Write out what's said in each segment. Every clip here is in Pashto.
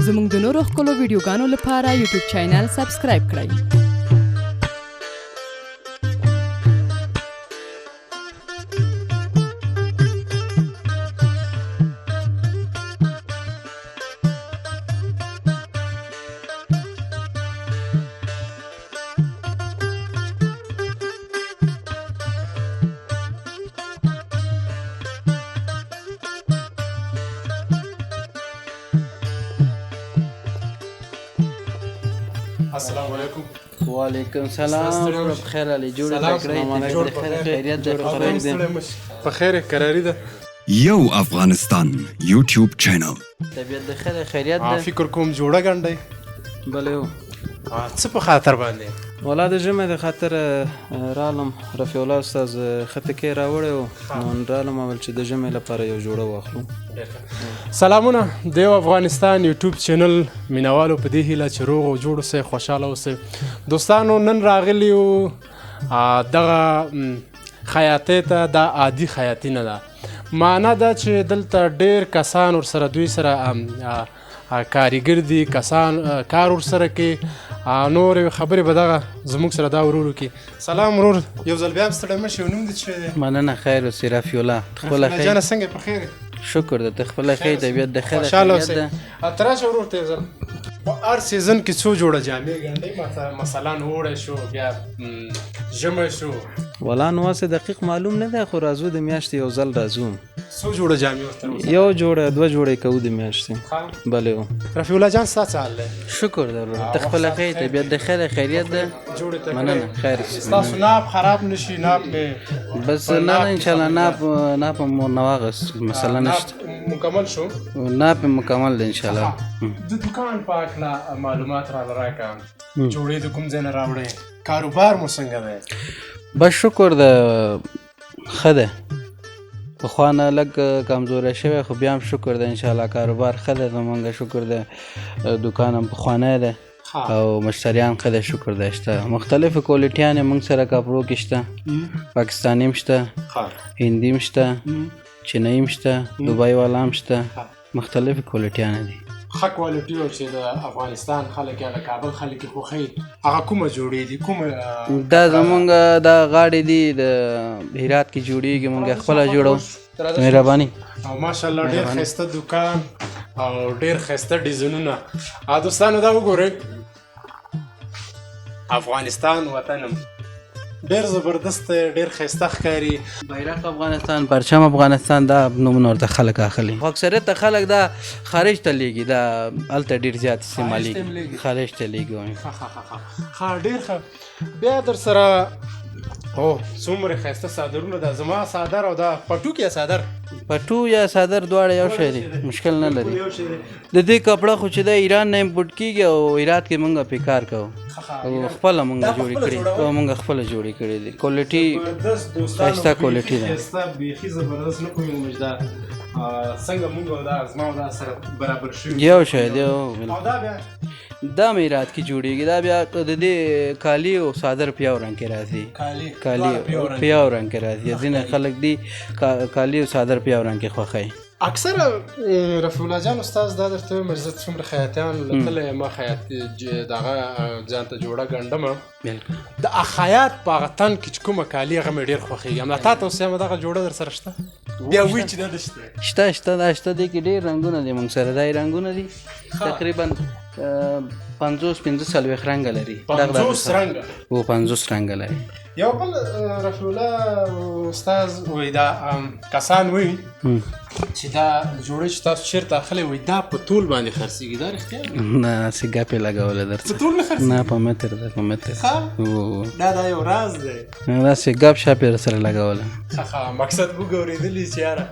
زموږ د نورو ښکلو ویډیوګانو لپاره یوټیوب چینل سبسکرایب کړئ. السلام علیکم. وعلیکم سلام. بخیر علی جوړ کړئ. خیریت ده. په خیر قراری ده. یو افغانستان یوټیوب چینل. طبیعت د خیر خیریت ده. فکر کوم جوړه غنډي. بله یو څه په خاطر باندې؟ ولا د جمعې د خاطر رالم رفیع الله استاد خطکې راوړی و نو رالم اول چې د جمعې لپاره یو جوړه واخلو. سلامونه د یو افغانستان یوټیوب چینل مینوالو په دې هیله چې روغ او جوړ اوسئ خوشحاله اوسئ. دوستانو نن راغلی یو دغه خیاطۍ ته دا عادي خیاطي نه ده. معنا ده چې دلته ډېر کسان ورسره دوی سره کاریګر دي کسان کار ورسره کوي. نور خبرې به دغه زموږ سره دا ورور وکړي. سلام ورور یو ځل بیا هم ستړی مه شې. یو نوم دې څه دی؟ مننه خیر اوسې رفیع الله. خپله خیر جانه څنګه په خیر؟ شکر ده. ته خپله ښه طبیعت د خیر خوشحاله خیریت ده. اوسئ. ته راشه ورور ته یو ځل. په هر سیزن کې څو جوړه جامې ګنډئ؟ مثلا اوړی شو بیا ژمی شو. ولا نو واسه دقیق معلوم نه ده خو راځو د میاشتې یو ځل راځو. څو جوړه جامې ورته؟ یو جوړه دوه جوړې کوو د میاشتې. بله یو رفیع الله جان ستا څه حال دی؟ شکر ده ورور. ته خپله ښه طبیعت د خیر خیریت ده. جوړې ته مننه خیر. ستاسو ناب خراب نشي؟ ناب مې بس نه انشاءالله ناپ مو نه واغست مثلا نشته. مکمل شو؟ ناپ مکمل ده انشاءالله. د دکان په هکله معلومات راله راکړه. جوړې د کوم ځای نه راوړې؟ کاروبار مو څنګه دی؟ بس شکر ده ښه ده. پخوا نه لږ کمزوری شوی خو بیا هم شکر ده انشاءالله کاروبار ښه ده زمونږ. شکر ده دکان هم پخوانی ده او مشتریان ښه ده شکر ده شته. مختلفې کوالټیانې موږ سره کپړو کې شته. پاکستاني هم شته، هندي هم شته، چینایي هم شته، دوبۍ والا هم شته. مختلفې کوالټیانې دي. ښه کوالټي او چې د افغانستان خلک یا د کابل خلک یې خوښوي هغه کومه جوړې دي؟ کومه دا زمونږ دا غاړې دي د هرات کې جوړېږي. مونږ خپله جوړو. مهرباني. او ماشاءالله ډېر ښایسته دکان او ډېر ښایسته ډیزاینونه. دوستانو دا وګورئ افغانستان وطنم ډېر زبردست دی، ډېر ښایسته ښکاري. بیرغ افغانستان، پرچم افغانستان دا نومونه ورته خلک اخلي. خو اکثریت خلک دا خارج ته لیږي. دا هلته ډېر زیات استعمالېږي. خارج ته لیږي. ښه ډېر ښه. بیا در سره څومره ښایسته صادرونه ده. زما صادر او دا پټو کې صادر پټو یا صادر دواړه یو شی دی، مشکل نه لري. د دې کپړه خو چې د ایران نه امپورټ کېږي او هرات کې مونږ پې کار کوو او خپله مونږ جوړې کړي او مونږ خپله جوړې کړي دي. کوالټي ښایسته کوالټي ده. بیخي زبردست. نه پوهېږم چې دا څنګه مونږ او دا زما او دا سره برابر شوي یو شی دی. او دا بیا دا مې هرات کې جوړېږي. دا بیا د دې کالي او صادر په یو رنګ کې راځي. کالي په یو رنګ کې راځي. ځینې خلک دي کالي او صادر په یو رنګ کې خوښوي. اکثره رفیع الله جان استاد دا درته وایم زه څومره خیاطیان لیدلی ما خیاط دغه ځان ته جوړه ګنډمه. د خیاط په هغه تن کې چې کومه کالي هغه مې ډېر خوښېږي. همدا تا ته اوس یم دغه جوړه در سره شته؟ بیا وایي چې دا شته شته دا شته. دې کې ډېر رنګونه دي مونږ سره. دا رنګونه دي تقریبا 50-45 رنګه لري. 50 رنګه او 50 رنګه لري. یو بل رفیع الله استاد وایي دا کسان وایي چې دا جوړې چې تاسو چېرته اخلئ وایي دا په تول باندې خرڅېږي. دا رښتیا؟ نه سیګا پې لګولی درته. په تول نه خرڅېږي؟ نه په متر ده. په متر. دا یو راز دی. دا سیګا په شاپ یې سره لګولی. ښه مقصد وګورېدلي چې یاره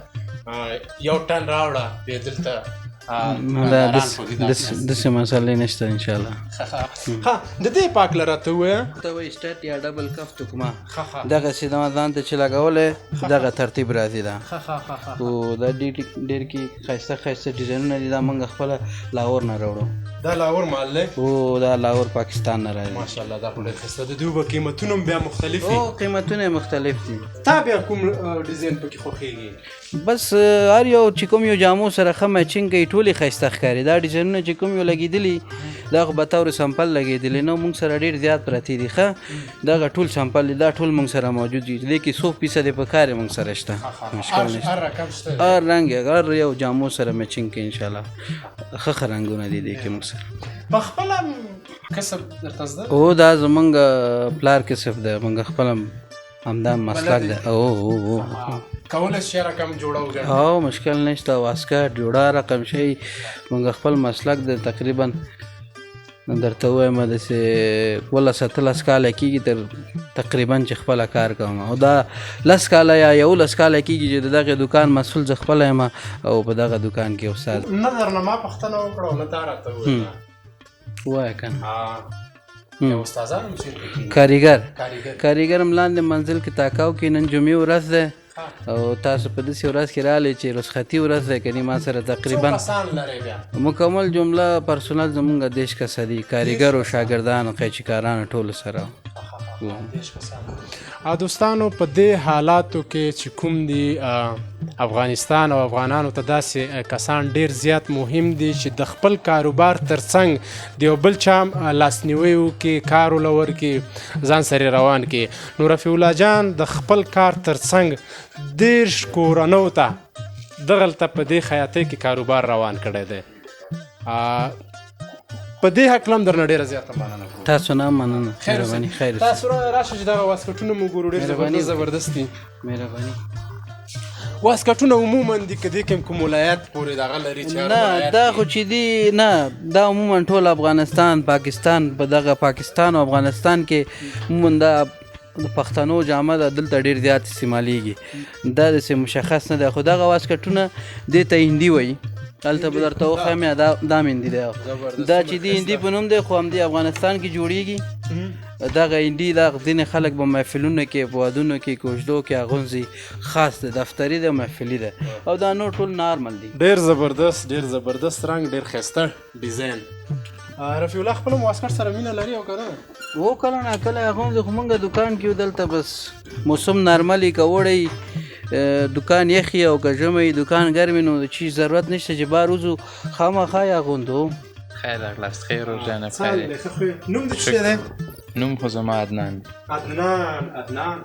یو ټن راوړه بیا دلته دا داسې مسالې نشته انشاءالله. ها د دې پاک لره ته ووایه ته وایي سټیټ یا ډبل کف توکما دغسې دا ځان ته چې لګولی دغه ترتیب راځي. دا خو دا ډېر کې ښایسته ښایسته ډیزاینونه دي. دا موږ خپله لاهور نه راوړو. دا لاهور مال دی؟ او دا لاهور پاکستان نه راځي. ماشاءالله دا خو ډېر ښایسته د دوی به قیمتونه هم بیا مختلف دي؟ او قیمتونه مختلف دي. تا بیا کوم ډیزاین پکې خوښېږي؟ بس هر یو چې کوم یو جامو سره ښه میچنګ کوي ټولې ښایسته ښکاري. دا ډیزاینونه چې کوم یو لګېدلي دا خو بطور سمپل لګېدلي نه، موږ سره ډېر زیات پرتې دي. ښه دغه ټول سمپل دي، دا ټول موږ سره موجود دي، لیکن 100% په کار یې موږ سره شته، مشکل نشته. هر رنګ هر یو جامو سره میچینګ کې انشاءالله ښه رنګونه دي دې کې موږ سره. په خپله کسب درته زده؟ او دا زمونږ پلار کسب دی، موږ خپل همدا مسلک دی. کولی شي رقم جوړه وګڼو؟ او مشکل نشته، واسکټ جوړه رقم شي موږ خپل مسلک دی. تقریبا درته ووایم داسې 17 کاله کېږي تقریبا چې خپله کار کوم، او دا 10 کاله یا 11 کاله کېږي چې د دغې دوکان مسؤل زه خپله یم او په دغه دوکان کې استاد. نه درنه ما پوښتنه وکړه او نه تا راته وویله. ووایه که نه. یو استادان هم چېرته کېني؟ کاریګر هم لاندې منزل کې تاکاو کې. نن جمعې ورځ ده او تاسو په داسې ورځ کې راغلی چې رخصتي ورځ ده، کني ما سره تقریبا مکمل جمله پرسونل زمونږ 10 کسه دي، کاریګر او شاګردان قیچیکاران ټول سره. دوستانو په دې حالاتو کې چې کوم دي افغانستان او افغانانو ته داسې کسان ډیر زیات مهم دي چې د خپل کاروبار ترڅنګ د یو بل چا لاسنیوی وکړي، کار ولور کړي، ځان سره روان کړي. نو رفیع الله جان د خپل کار ترڅنګ 10 کورنیو ته دغلته په دې خیاطۍ کې کاروبار روان کړی دی. په دې هکله هم درنه ډېره زیاته مننه کوم. تاسو نه مننه، مهرباني. خیر تاسو راشه چې دغه واسکټونه مو ګورو، ډېر زبردست دي. مهرباني. واسکټونه عموما دي که دې کې کوم ولایت پورې دغه لري چې نه دا خو چې دي نه، دا عموما ټول افغانستان پاکستان په دغه پاکستان او افغانستان کې عموما دا د پښتنو جامه ده دلته ډېر زیات استعمالیږي. دا داسې مشخص نه دی، خو دغه واسکټونه دې ته هندي وایي. هلته به درته وښیم دا هندي دی، دا چې دی هندي په نوم دی، خو همدې افغانستان کې جوړیږي. دغه هندي دا ځینې خلک به محفلونو کې په ودونو کې کوژدو کې اغوندي، خاص دی، دفتري دی، محفلي دی، او دا نور ټول نارمل دي. ډېر زبردست رنګ، ډېر ښایسته ډیزاین. رفیع الله خپل واسکټ سره مینه لري او که نه؟ و کله نه کله اغوندي، خو موږ دوکان کې یو دلته بس موسم نارملي که وړی دوکان یخي او که ژمی دوکان ګرمي نو د چیز ضرورت نشته چې بار وځو خامخا یې اغوندو. خیر راغلاست. خیر و جانب خیره. نوم دې څه دی؟ نوم خو زما عدنان. عدنان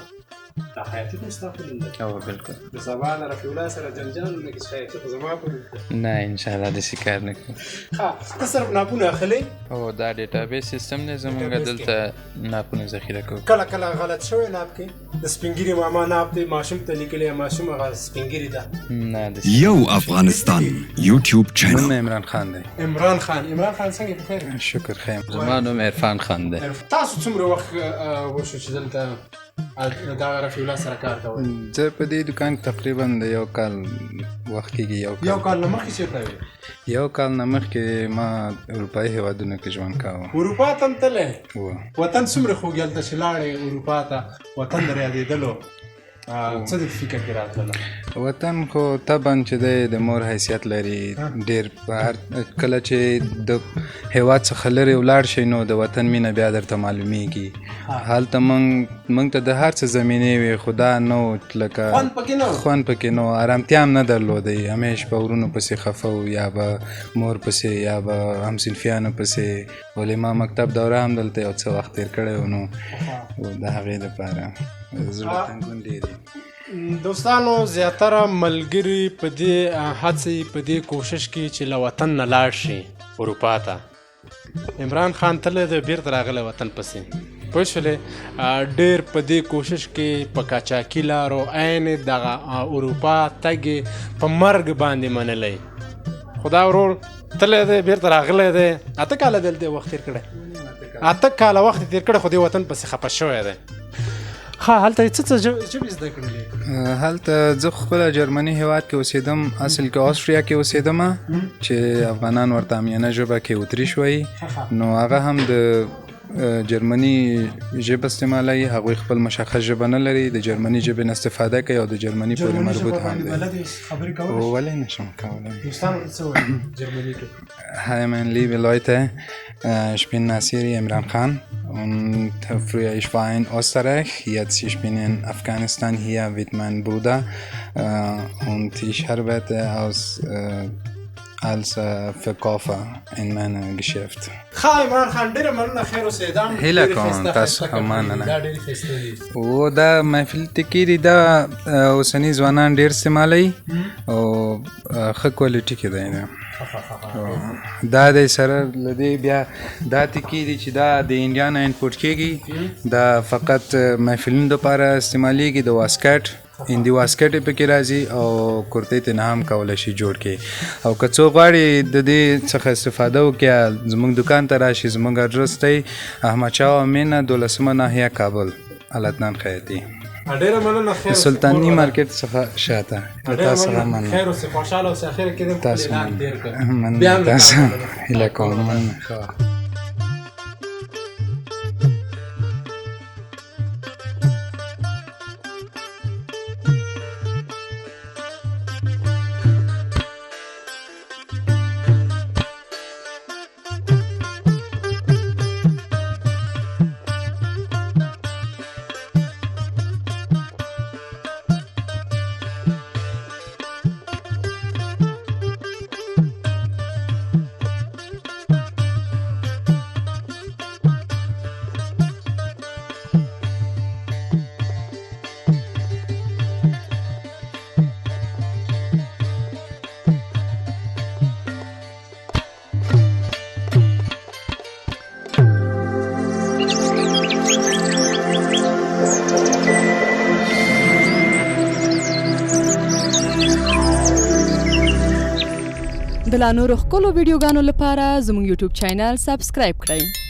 دا خیاطي خو ستا په نوم دی؟ او بالکل. د سبا د رفیع الله سره جنجال ونه کړي چې خیاطي خو زما په نوم دی؟ نه انشاءالله داسې کار نه کوم. ښه ته صرف ناپونه اخلې؟ او دا ډیټابیس سیستم دی زمونږ، دلته ناپونه ذخیره کوو. کله غلط شوی ناپ کې د سپینګیري ماما ناپ دی ماشوم ته لیکلی، ماشوم هغه سپینګیري ده؟ نه داسې. یو افغانستان یوټیوب چینل. نوم عمران خان دی. عمران خان څنګه په خیر؟ شکر خیم. زما نوم عرفان خان دی. تاسو څومره وخت وشو چې دلته دغه رفیع الله سره کار کوئ؟ زه په دې دوکان کې تقریبا د 1 کال وخت کېږي. یو کال نه مخکې چېرته وې؟ 1 کال نه مخکې ما اروپایي هېوادونو کې ژوند کاوه. اروپا ته هم تللی؟ وطن څومره خوږ هلته چې لاړې اروپا ته، وطن در یادېدلو څه د فکر کې راتلله؟ وطن خو طبعا چې دی د مور حیثیت لري. ډېر کله چې د هېواد څخه لرې ولاړ شئ نو د وطن مینه بیا درته معلومیږي. هلته موږ ته د هر څه زمینې وې، خو دا نه و لکه خوند پکې نه و، ارامتیا هم نه درلودی. همیش په ورونو پسې خفه و، یا به مور پسې، یا به همصنفیانو پسې. ولې ما مکتب دوره هم دلته یو څه وخت تېر کړی و، نو د هغې دپاره زړه تنګون ډېر دی. دوستانو زیاتره ملګري په دې هڅې په دې کوشش کې چې له وطن نه لاړ شي اروپا ته. عمران خان تللی دی، بیرته راغلی وطن پسې، پوه شولې. ډېر په دې کوشش کې په قاچاقي لارو عین دغه اروپا تګ په مرګ باندې منلی. خو دا ورور تللی دی، بیرته راغلی دی، 8 کاله دلته وخت تېر کړی، 8 کاله وخت تېر کړی، خو دې وطن پسې خفه شوی دی. ها هلته یې څه ژبې زده کړلې؟ هلته زه خپله جرمني هېواد کې اوسېدم، اصل کې آسټریا کې اوسېدم چې افغانان ورته امیانه ژبه کې اتریش وایي. نو هغه هم د جرمني ژبه استعمالوي، هغوی خپل مشخص ژبه نه لري، د جرمني ژبې نه استفاده کوي او د جرمني پورې مربوط هم دی. ولې نشم کولی؟ Hi meine liebe Leute, ich bin Nasiri Imran Khan und früher ich war in Österreich, jetzt ich bin in Afghanistan hier mit meinem Bruder und ich arbeite als Verkäufer in meinem Geschäft. ښه عمران خان ډېره مننه خیر اوسې دا هم هیله ډېرې کوم ښایسته تاسو ښایسته هم کپړې مننه. دي. دا ډېرې ښایسته دي. او دا محفل تکیری دا اوسنی ځوانان ډیر استعمالوي او ښه کوالټي کې دی نه. دا د سره لدی بیا دا تکیری چې دا د انډیا نه انپورټ کیږي دا فقط محفلونو لپاره استعمالیږي د واسکټ هندي واسکټ پکې راځي او کرتې ته هم کولای شي جوړ کړي او که څوک غواړي د دې څخه استفاده وکړي زموږ دکان ته راشي. زموږ اډرس دی احمدشاه امینه 12مه ناحیه کابل الاتنان خیاطي ډېره مننه خیر اوسې. سلطانی مارکیټ څخه شاته. تاسو هم مننه. خیر اوسې خوشحاله اوسې اخر کې دې تاسو اعلان تېر کړ. بیا مننه هم تاسو لپاره هیله کوم مننه. د لا نورو ښکلو ویډیوګانو لپاره زموږ یوټیوب چینل سبسکرایب کړئ.